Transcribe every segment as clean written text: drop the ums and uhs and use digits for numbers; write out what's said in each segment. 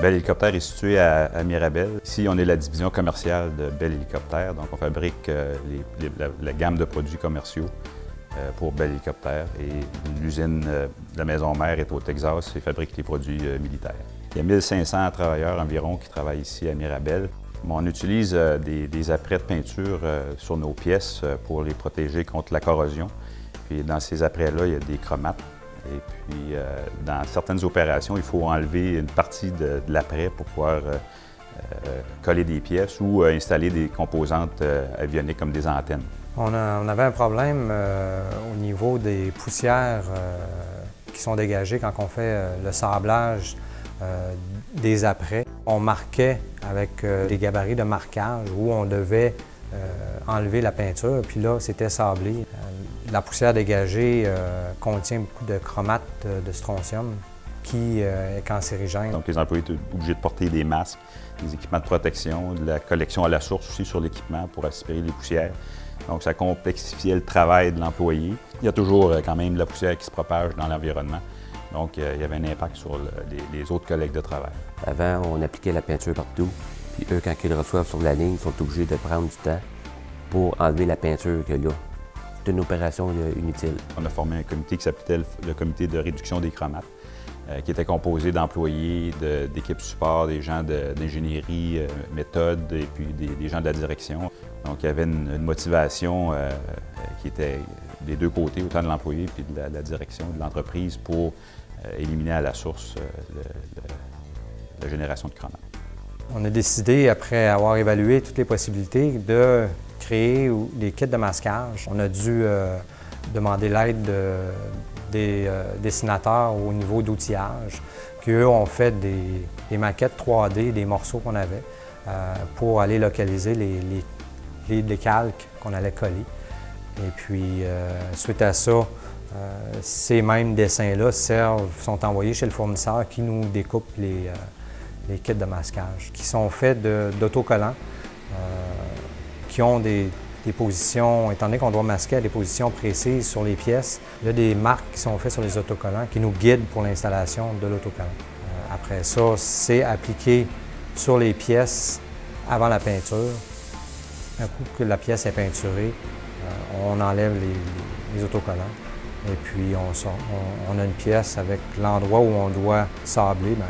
Bell Hélicoptère est situé à Mirabel. Ici, on est la division commerciale de Bell Hélicoptère. Donc, on fabrique la gamme de produits commerciaux pour Bell Hélicoptère. Et l'usine de la maison mère est au Texas et fabrique les produits militaires. Il y a 1500 travailleurs environ qui travaillent ici à Mirabel. On utilise des apprêts de peinture sur nos pièces pour les protéger contre la corrosion. Puis dans ces apprêts-là, il y a des chromates. Et puis, dans certaines opérations, il faut enlever une partie de l'apprêt pour pouvoir coller des pièces ou installer des composantes avioniques comme des antennes. On avait un problème au niveau des poussières qui sont dégagées quand on fait le sablage des apprêts. On marquait avec des gabarits de marquage où on devait enlever la peinture, puis là, c'était sablé. La poussière dégagée contient beaucoup de chromates de strontium qui est cancérigène. Donc, les employés étaient obligés de porter des masques, des équipements de protection, de la collection à la source aussi sur l'équipement pour aspirer les poussières. Donc, ça complexifiait le travail de l'employé. Il y a toujours quand même de la poussière qui se propage dans l'environnement. Donc, il y avait un impact sur les autres collègues de travail. Avant, on appliquait la peinture partout. Puis eux, quand ils le reçoivent sur la ligne, ils sont obligés de prendre du temps pour enlever la peinture qu'il y a. C'est une opération inutile. On a formé un comité qui s'appelait le comité de réduction des chromates, qui était composé d'employés, d'équipes support, des gens d'ingénierie, méthode et puis des gens de la direction. Donc, il y avait une motivation qui était des deux côtés, autant de l'employé puis de la direction de l'entreprise pour éliminer à la source la génération de chromates. On a décidé, après avoir évalué toutes les possibilités, de créer des kits de masquage. On a dû demander l'aide des dessinateurs au niveau d'outillage, qui eux ont fait des maquettes 3D des morceaux qu'on avait pour aller localiser les calques qu'on allait coller. Et puis, suite à ça, ces mêmes dessins-là sont envoyés chez le fournisseur qui nous découpe les kits de masquage, qui sont faits d'autocollants, qui ont des positions, étant donné qu'on doit masquer à des positions précises sur les pièces, il y a des marques qui sont faites sur les autocollants qui nous guident pour l'installation de l'autocollant. Après ça, c'est appliqué sur les pièces avant la peinture. Un coup que la pièce est peinturée, on enlève les autocollants et puis on a une pièce avec l'endroit où on doit sabler. Bien,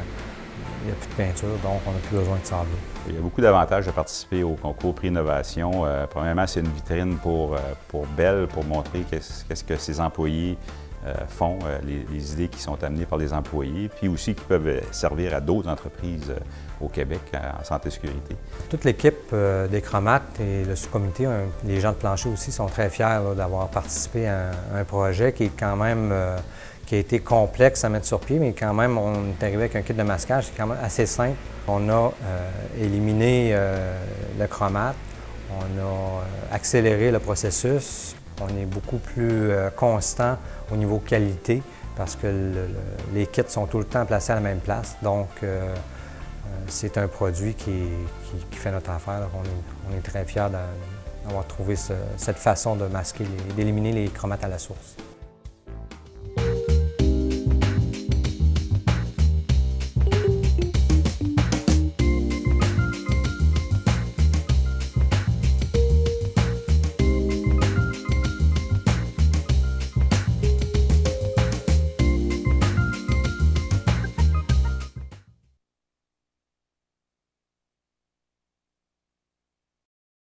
il n'y a plus de peinture, donc on n'a plus besoin de sabler. Il y a beaucoup d'avantages de participer au concours Prix Innovation. Premièrement, c'est une vitrine pour Bell, pour montrer qu'est-ce que ses employés font, les idées qui sont amenées par les employés, puis aussi qui peuvent servir à d'autres entreprises au Québec en santé et sécurité. Toute l'équipe des chromates et le sous-comité, les gens de plancher aussi, sont très fiers d'avoir participé à un projet qui est quand même qui a été complexe à mettre sur pied, mais quand même, on est arrivé avec un kit de masquage qui est quand même assez simple. On a éliminé le chromate, on a accéléré le processus, on est beaucoup plus constant au niveau qualité parce que les kits sont tout le temps placés à la même place. Donc, c'est un produit qui fait notre affaire. On est très fiers d'avoir trouvé cette façon de masquer, d'éliminer les chromates à la source.